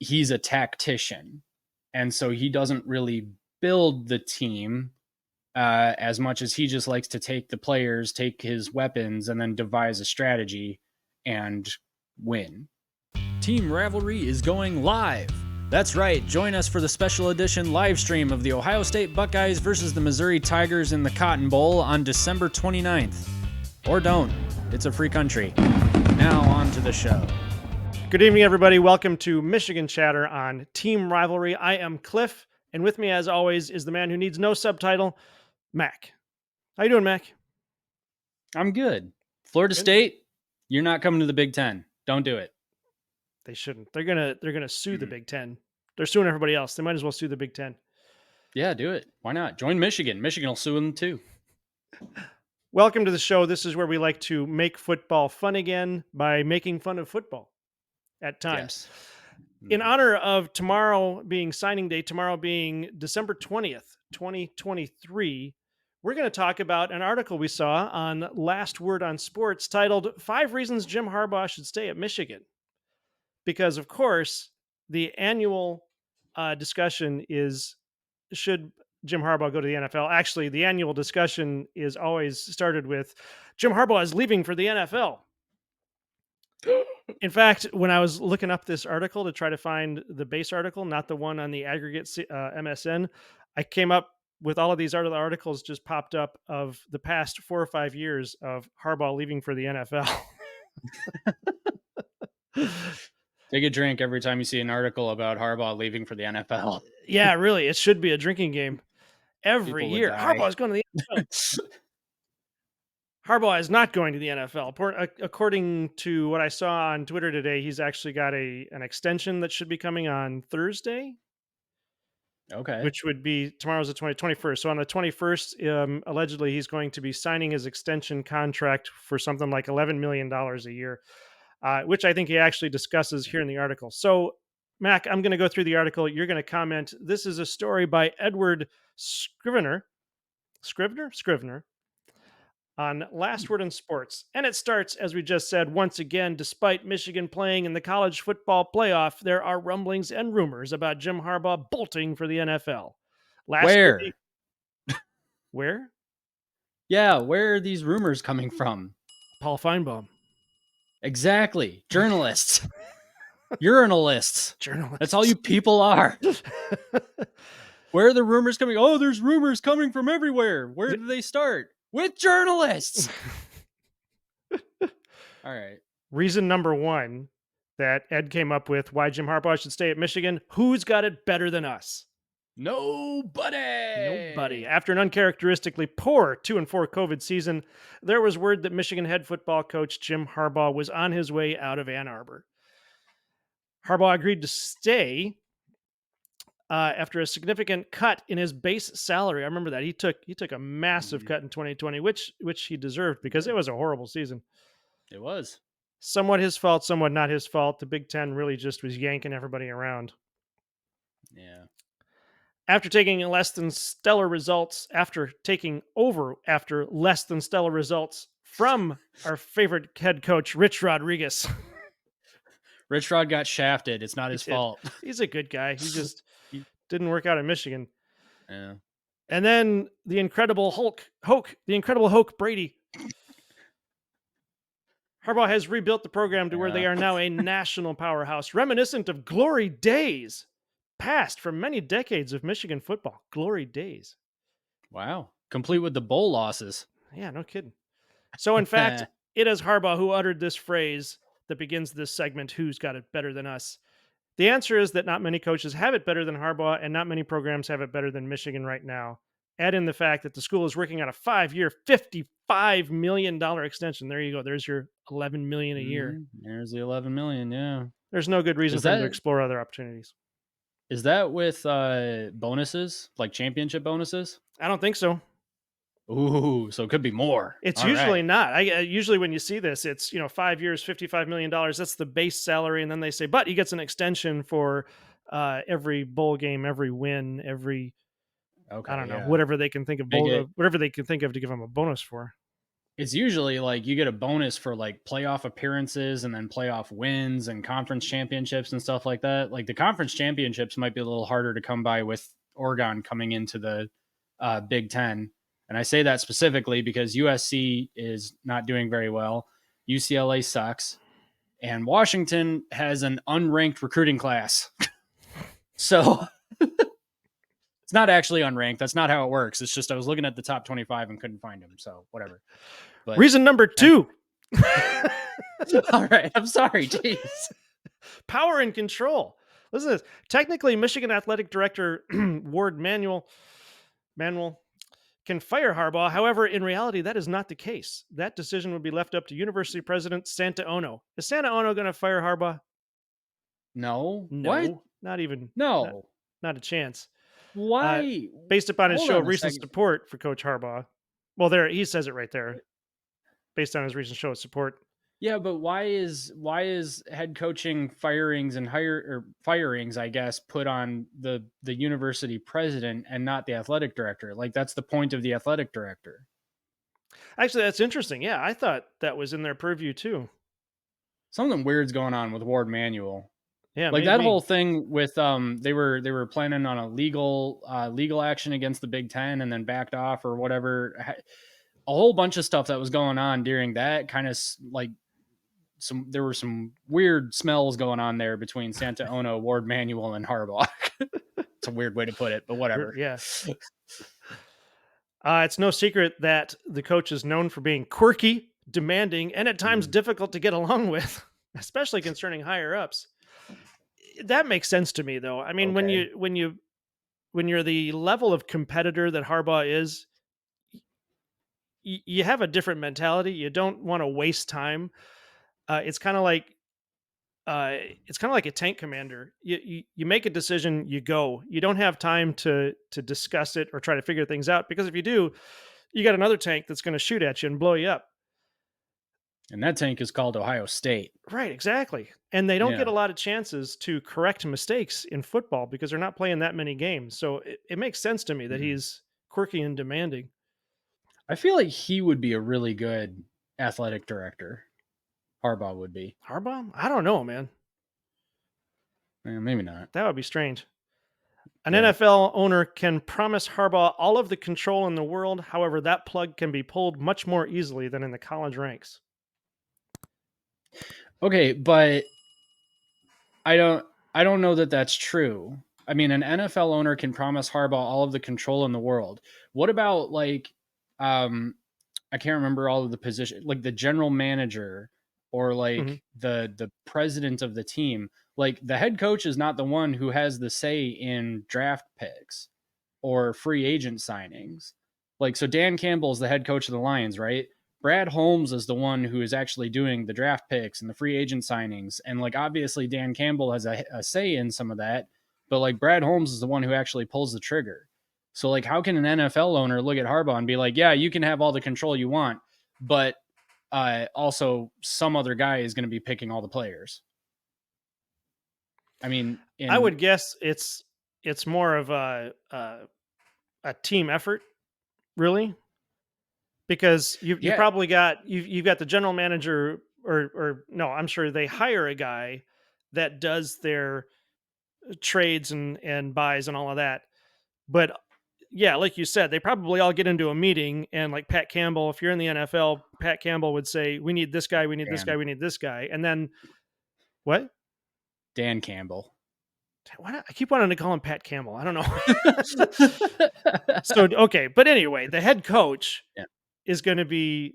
he's a tactician. And so he doesn't really build the team as much as he just likes to take the players, take his weapons, and then devise a strategy and win. Team Rivalry is going live. That's right, join us for the special edition live stream of the Ohio State Buckeyes versus the Missouri Tigers in the Cotton Bowl on December 29th. Or don't. It's a free country. Now on to the show. Good evening, everybody. Welcome to Michigan Chatter on Team Rivalry. I am Cliff, and with me, as always, is the man who needs no subtitle, Mac. How you doing, Mac? I'm good. Florida State, you're not coming to the Big Ten. Don't do it. They shouldn't. They're gonna sue the Big Ten. They're suing everybody else. They might as well sue the Big Ten. Yeah, do it. Why not? Join Michigan. Michigan will sue them too. Welcome to the show. This is where we like to make football fun again by making fun of football at times. Yes. In honor of tomorrow being signing day, tomorrow being December 20th, 2023, we're going to talk about an article we saw on Last Word on Sports titled 5 Reasons Jim Harbaugh Should Stay at Michigan. Because, of course, the annual discussion is, should Jim Harbaugh go to the NFL? Actually, the annual discussion is always started with Jim Harbaugh is leaving for the NFL. In fact, when I was looking up this article to try to find the base article, not the one on the aggregate MSN, I came up with all of these other articles just popped up of the past 4 or 5 years of Harbaugh leaving for the NFL. Take a drink every time you see an article about Harbaugh leaving for the NFL. Yeah, really. It should be a drinking game every year. Harbaugh's going to the NFL. Harbaugh is not going to the NFL. According to what I saw on Twitter today, he's actually got an extension that should be coming on Thursday. Okay. Which would be tomorrow's the 21st. So on the 21st, allegedly, he's going to be signing his extension contract for something like $11 million a year, which I think he actually discusses here in the article. So, Mac, I'm going to go through the article. You're going to comment. This is a story by Edward Scrivener on Last Word in Sports. And it starts, as we just said, once again, despite Michigan playing in the college football playoff, there are rumblings and rumors about Jim Harbaugh bolting for the NFL. Where? Where? Yeah, where are these rumors coming from? Paul Feinbaum. Exactly. Journalists. Urinalists. Journalists. That's all you people are. Where are the rumors coming? Oh, there's rumors coming from everywhere. Where did they start? With journalists. All right. Reason number 1 that Ed came up with why Jim Harbaugh should stay at Michigan. Who's got it better than us? Nobody. After an uncharacteristically poor 2-4 COVID season, there was word that Michigan head football coach Jim Harbaugh was on his way out of Ann Arbor. Harbaugh agreed to stay after a significant cut in his base salary. I remember that he took a massive cut in 2020, which he deserved because it was a horrible season. It was somewhat his fault, somewhat not his fault. The Big Ten really just was yanking everybody around. Yeah. After taking less than stellar results from our favorite head coach, Rich Rodriguez. Rich Rod got shafted. It's not his fault. He's a good guy. He just didn't work out in Michigan. Yeah. And then the incredible Hulk Brady. Harbaugh has rebuilt the program to where they are now a national powerhouse, reminiscent of glory days past from many decades of Michigan football. Glory days. Wow. Complete with the bowl losses. Yeah, no kidding. So, in fact, it is Harbaugh who uttered this phrase that begins this segment, who's got it better than us? The answer is that not many coaches have it better than Harbaugh, and not many programs have it better than Michigan right now. Add in the fact that the school is working on a 5-year, $55 million extension. There you go. There's your $11 million a year. There's the $11 million, yeah. There's no good reason for them to explore other opportunities. Is that with bonuses, like championship bonuses? I don't think so. Ooh, so it could be more. It's usually not. Usually when you see this, it's 5 years, $55 million. That's the base salary, and then they say, but he gets an extension for every bowl game, every win, every whatever they can think of, whatever they can think of to give him a bonus for. it's usually like you get a bonus for like playoff appearances and then playoff wins and conference championships and stuff like that. Like the conference championships might be a little harder to come by with Oregon coming into the Big Ten. And I say that specifically because USC is not doing very well. UCLA sucks. And Washington has an unranked recruiting class. So it's not actually unranked. That's not how it works. It's just I was looking at the top 25 and couldn't find them. So whatever. But reason number 2. All right. I'm sorry. Jeez. Power and control. Listen to this. Technically, Michigan Athletic Director Ward Manuel can fire Harbaugh. However, in reality, that is not the case. That decision would be left up to University President Santa Ono. Is Santa Ono going to fire Harbaugh? No. No, What? not even. No. Not a chance. Why? Based upon his Hold show on a recent second. support for Coach Harbaugh. Well, there he says it right there. Based on his recent show of support. Yeah, but why is head coaching firings and firings, I guess, put on the university president and not the athletic director? Like that's the point of the athletic director. Actually, that's interesting. Yeah, I thought that was in their purview too. Something weird's going on with Ward Manuel. Yeah, like maybe. that whole thing with they were planning on a legal action against the Big Ten and then backed off or whatever. A whole bunch of stuff that was going on during that kind of like there were some weird smells going on there between Santa Ono, Ward Manuel, and Harbaugh. It's a weird way to put it, but whatever. Yeah. It's no secret that the coach is known for being quirky, demanding, and at times difficult to get along with, especially concerning higher ups. That makes sense to me, though. I mean, Okay. when you're the level of competitor that Harbaugh is, you have a different mentality. You don't want to waste time. It's kind of like a tank commander. You make a decision, you go. You don't have time to discuss it or try to figure things out, because if you do, you got another tank that's going to shoot at you and blow you up. And that tank is called Ohio State. Right, exactly. And they don't Yeah. get a lot of chances to correct mistakes in football because they're not playing that many games. So it makes sense to me that he's quirky and demanding. I feel like he would be a really good athletic director. Harbaugh would be. Harbaugh? I don't know, man. Maybe not. That would be strange. An NFL owner can promise Harbaugh all of the control in the world. However, that plug can be pulled much more easily than in the college ranks. Okay, but I don't know that that's true. I mean, an NFL owner can promise Harbaugh all of the control in the world. What about like I can't remember all of the positions, like the general manager or like the president of the team. Like the head coach is not the one who has the say in draft picks or free agent signings. Like, so Dan Campbell is the head coach of the Lions, right? Brad Holmes is the one who is actually doing the draft picks and the free agent signings. And like, obviously Dan Campbell has a say in some of that, but like Brad Holmes is the one who actually pulls the trigger. So like, how can an NFL owner look at Harbaugh and be like, yeah, you can have all the control you want, but also some other guy is going to be picking all the players? I mean, I would guess it's more of a team effort, really, because you probably got you've got the general manager or no, I'm sure they hire a guy that does their trades and buys and all of that. But yeah, like you said, they probably all get into a meeting, and like Pat Campbell, if you're in the NFL, Pat Campbell would say, "We need this guy, we need this guy, we need this guy," and then what? Dan Campbell. I keep wanting to call him Pat Campbell. I don't know. So okay, but anyway, the head coach is going to be.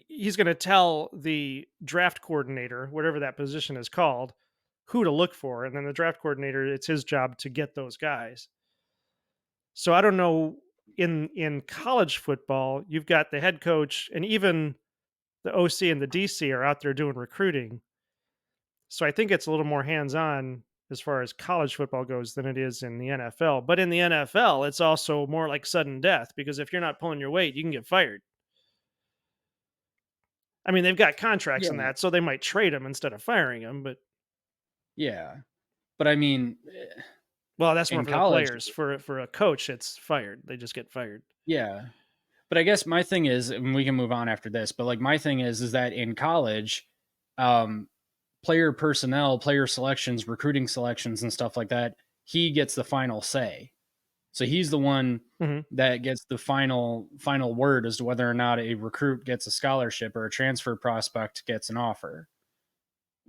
He's going to tell the draft coordinator, whatever that position is called, who to look for, and then the draft coordinator, it's his job to get those guys. So I don't know, in college football, you've got the head coach and even the OC and the DC are out there doing recruiting. So I think it's a little more hands-on as far as college football goes than it is in the NFL. But in the NFL, it's also more like sudden death, because if you're not pulling your weight, you can get fired. I mean, they've got contracts in that, so they might trade him instead of firing him, but but I mean, well, that's more for college. The players. For a coach, it's fired. They just get fired. Yeah. But I guess my thing is, and we can move on after this, but like my thing is that in college, um, player personnel, player selections, recruiting selections, and stuff like that, he gets the final say. So he's the one that gets the final word as to whether or not a recruit gets a scholarship or a transfer prospect gets an offer.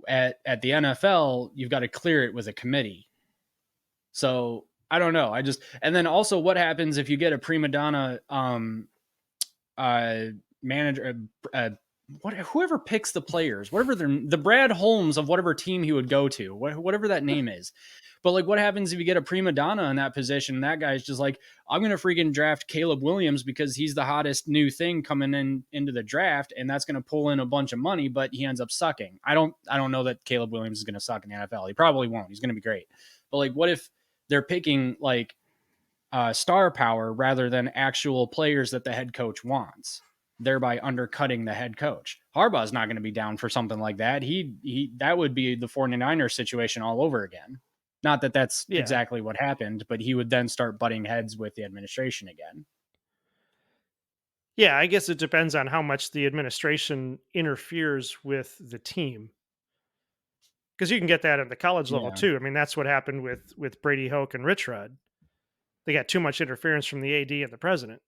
At the NFL, you've got to clear it with a committee. So I don't know. And then also what happens if you get a prima donna manager, whoever picks the players, whatever the Brad Holmes of whatever team he would go to, whatever that name is. But like, what happens if you get a prima donna in that position? And that guy's just like, I'm going to freaking draft Caleb Williams because he's the hottest new thing coming into the draft. And that's going to pull in a bunch of money, but he ends up sucking. I don't know that Caleb Williams is going to suck in the NFL. He probably won't. He's going to be great. But like, what if they're picking like star power rather than actual players that the head coach wants, thereby undercutting the head coach? Harbaugh's not going to be down for something like that. That would be the 49ers situation all over again. Not that that's exactly what happened, but he would then start butting heads with the administration again. Yeah, I guess it depends on how much the administration interferes with the team. Because you can get that at the college level too. I mean, that's what happened with Brady Hoke and Rich Rod. They got too much interference from the AD and the president.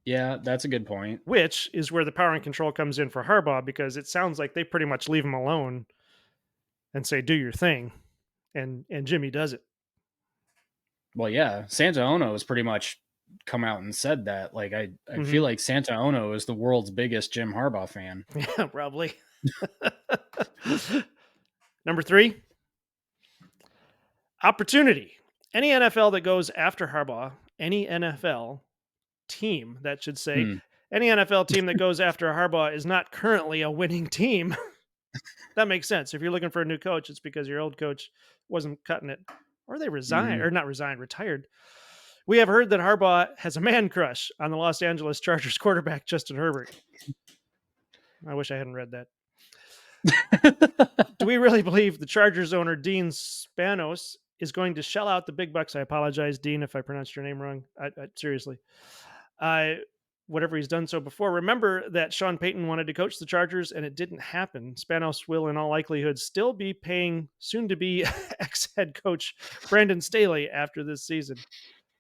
Yeah, that's a good point. Which is where the power and control comes in for Harbaugh, because it sounds like they pretty much leave him alone and say, do your thing. And Jimmy does it. Well, yeah, Santaono has pretty much come out and said that. Like, I feel like Santaono is the world's biggest Jim Harbaugh fan. Yeah, probably. Number 3, opportunity. Any NFL that goes after Harbaugh, any NFL team, that should say, any NFL team that goes after Harbaugh is not currently a winning team. That makes sense. If you're looking for a new coach, it's because your old coach wasn't cutting it, or they resigned, or not resigned, retired. We have heard that Harbaugh has a man crush on the Los Angeles Chargers quarterback, Justin Herbert. I wish I hadn't read that. Do we really believe the Chargers owner, Dean Spanos, is going to shell out the big bucks? I apologize, Dean, if I pronounced your name wrong. Seriously. Whatever he's done so before. Remember that Sean Payton wanted to coach the Chargers and it didn't happen. Spanos will, in all likelihood, still be paying soon-to-be ex-head coach Brandon Staley after this season,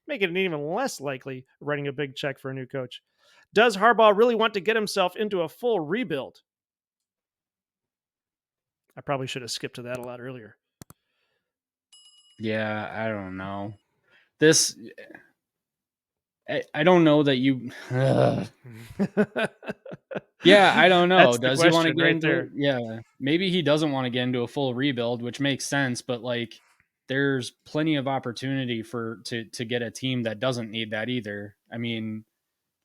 making it even less likely writing a big check for a new coach. Does Harbaugh really want to get himself into a full rebuild? I probably should have skipped to that a lot earlier. Yeah, I don't know. I don't know that you. Yeah, I don't know. Does he want to get into? Yeah, maybe he doesn't want to get into a full rebuild, which makes sense. But like, there's plenty of opportunity to get a team that doesn't need that either. I mean,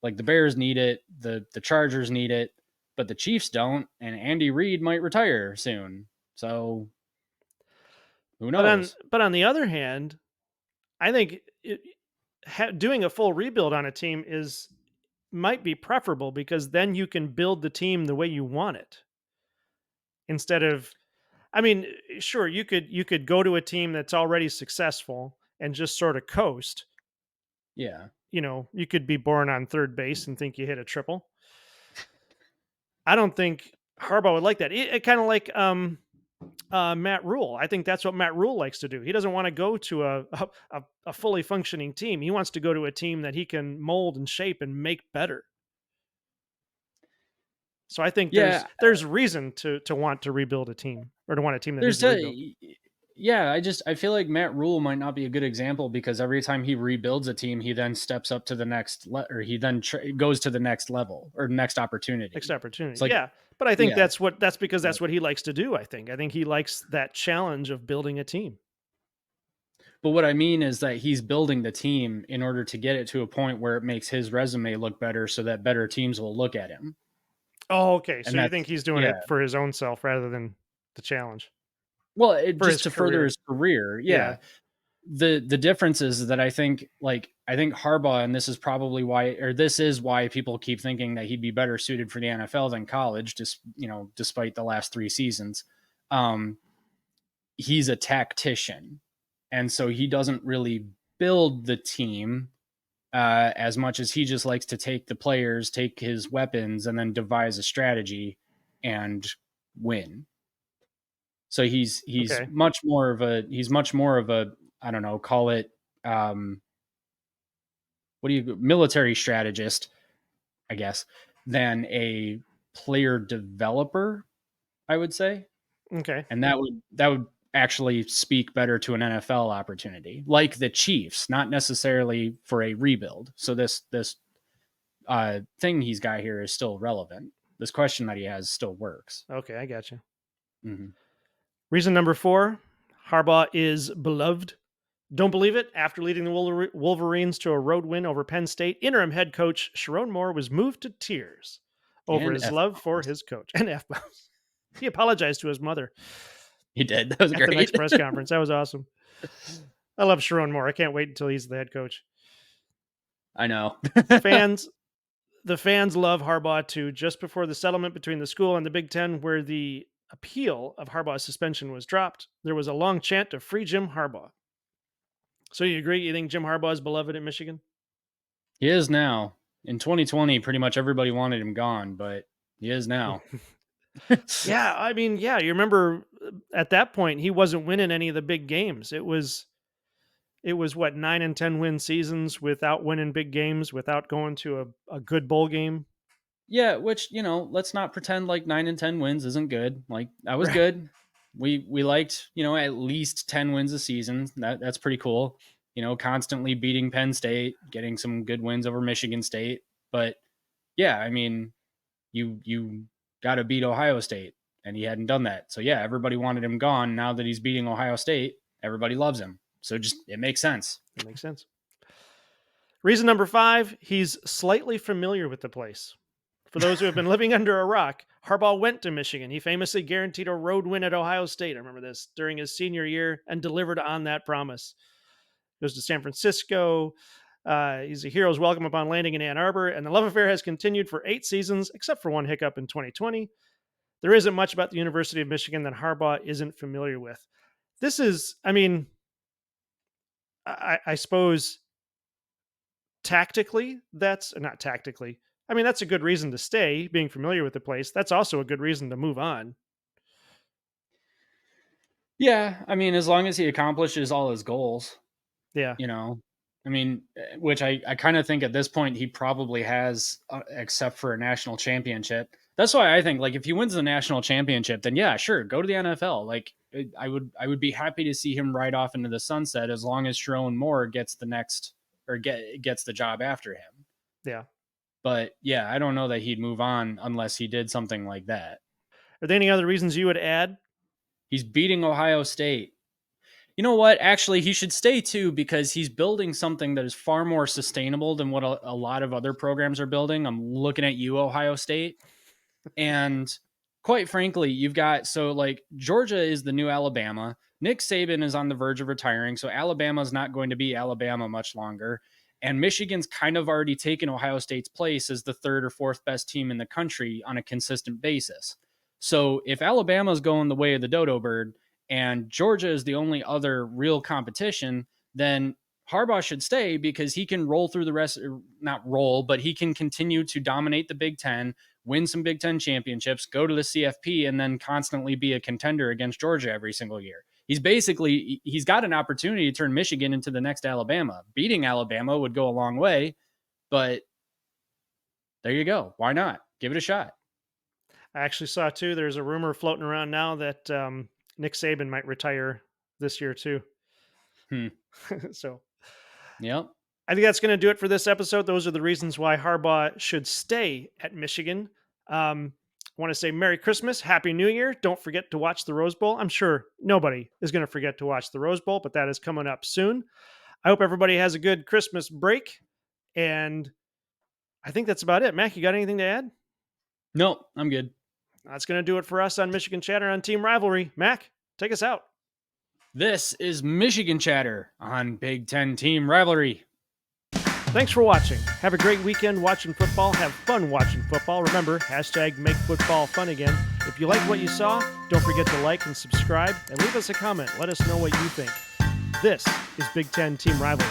like the Bears need it, the Chargers need it, but the Chiefs don't, and Andy Reid might retire soon. So who knows? But on the other hand, I think doing a full rebuild on a team might be preferable, because then you can build the team the way you want it. Instead of, I mean, sure, you could go to a team that's already successful and just sort of coast. Yeah. You could be born on third base and think you hit a triple. I don't think Harbaugh would like that. It kind of like Matt Rule. I think that's what Matt Rule likes to do. He doesn't want to go to a fully functioning team. He wants to go to a team that he can mold and shape and make better. So I think there's reason to want to rebuild a team, or to want a team that needs to rebuild. Yeah, I feel like Matt Rule might not be a good example, because every time he rebuilds a team, he then steps up to the next or he then goes to the next level or next opportunity. Like, yeah, but I think that's because that's what he likes to do. I think he likes that challenge of building a team. But what I mean is that he's building the team in order to get it to a point where it makes his resume look better, so that better teams will look at him. Oh, okay. So you think he's doing it for his own self rather than the challenge? Well, just to further his career. Yeah. The difference is that I think Harbaugh, and this is probably why people keep thinking that he'd be better suited for the NFL than college, despite the last 3 seasons. He's a tactician. And so he doesn't really build the team. as much as he just likes to take the players, take his weapons, and then devise a strategy and win. So he's Okay. much more of a I don't know, call it military strategist, I guess, than a player developer, I would say. Okay. And that would actually speak better to an NFL opportunity, like the Chiefs, not necessarily for a rebuild. So this thing he's got here is still relevant. This question that he has still works. Okay, I got you. Mm-hmm. Reason number 4, Harbaugh is beloved. Don't believe it? After leading the Wolverines to a road win over Penn State, interim head coach Shion Moore was moved to tears over And his F love for bombs. his coach. And F-bombs. He apologized to his mother He did. That was at great. the next press conference. That was awesome. I love Shion Moore. I can't wait until he's the head coach. I know. The fans love Harbaugh too. Just before the settlement between the school and the Big Ten, where the appeal of Harbaugh's suspension was dropped, there was a long chant to free Jim Harbaugh. So you agree? You think Jim Harbaugh is beloved at Michigan? He is now. In 2020, pretty much everybody wanted him gone, but he is now. Yeah, I mean, yeah, you remember at that point he wasn't winning any of the big games. It was what, 9 and 10 win seasons without winning big games, without going to a good bowl game. Yeah, which, let's not pretend like 9 and 10 wins isn't good. Like, that was Right. good. We liked, at least 10 wins a season. That's pretty cool. Constantly beating Penn State, getting some good wins over Michigan State. But yeah, I mean, you got to beat Ohio State, and he hadn't done that. So yeah, everybody wanted him gone. Now that he's beating Ohio State, everybody loves him. So just, it makes sense. That makes sense. Reason number 5, he's slightly familiar with the place. For those who have been living under a rock, Harbaugh went to Michigan. He famously guaranteed a road win at Ohio State. I remember this during his senior year and delivered on that promise. Goes to San Francisco. He's a hero's welcome upon landing in Ann Arbor, and the love affair has continued for 8 seasons, except for one hiccup in 2020. There isn't much about the University of Michigan that Harbaugh isn't familiar with. This is, I mean, I suppose tactically, that's not tactically. I mean, that's a good reason to stay, being familiar with the place. That's also a good reason to move on. Yeah, I mean, as long as he accomplishes all his goals, Yeah. I mean, which I kind of think at this point he probably has, except for a national championship. That's why I think, like, if he wins the national championship, then yeah, sure, go to the NFL. Like, I would be happy to see him ride off into the sunset as long as Shion Moore gets the next, or gets the job after him. Yeah. But yeah, I don't know that he'd move on unless he did something like that. Are there any other reasons you would add? He's beating Ohio State. You know what? Actually, he should stay too, because he's building something that is far more sustainable than what a lot of other programs are building. I'm looking at you, Ohio State. And quite frankly, you've got, so like, Georgia is the new Alabama. Nick Saban is on the verge of retiring, so Alabama's not going to be Alabama much longer. And Michigan's kind of already taken Ohio State's place as the 3rd or 4th best team in the country on a consistent basis. So if Alabama's going the way of the dodo bird and Georgia is the only other real competition, then Harbaugh should stay, because he can roll through the rest, not roll, but he can continue to dominate the Big Ten, win some Big Ten championships, go to the CFP, and then constantly be a contender against Georgia every single year. He's got an opportunity to turn Michigan into the next Alabama. Beating Alabama would go a long way, but there you go. Why not? Give it a shot. I actually saw too, there's a rumor floating around now that Nick Saban might retire this year too. So, yep. I think that's going to do it for this episode. Those are the reasons why Harbaugh should stay at Michigan. I want to say Merry Christmas, Happy New Year. Don't forget to watch the Rose Bowl. I'm sure nobody is going to forget to watch the Rose Bowl, but that is coming up soon. I hope everybody has a good Christmas break, and I think that's about it. Mac, you got anything to add? Nope, I'm good. That's going to do it for us on Michigan Chatter on Team Rivalry. Mac, take us out. This is Michigan Chatter on Big Ten Team Rivalry. Thanks for watching. Have a great weekend watching football. Have fun watching football. Remember, #make football fun again. If you like what you saw, don't forget to like and subscribe, and leave us a comment. Let us know what you think. This is Big Ten Team Rivalry.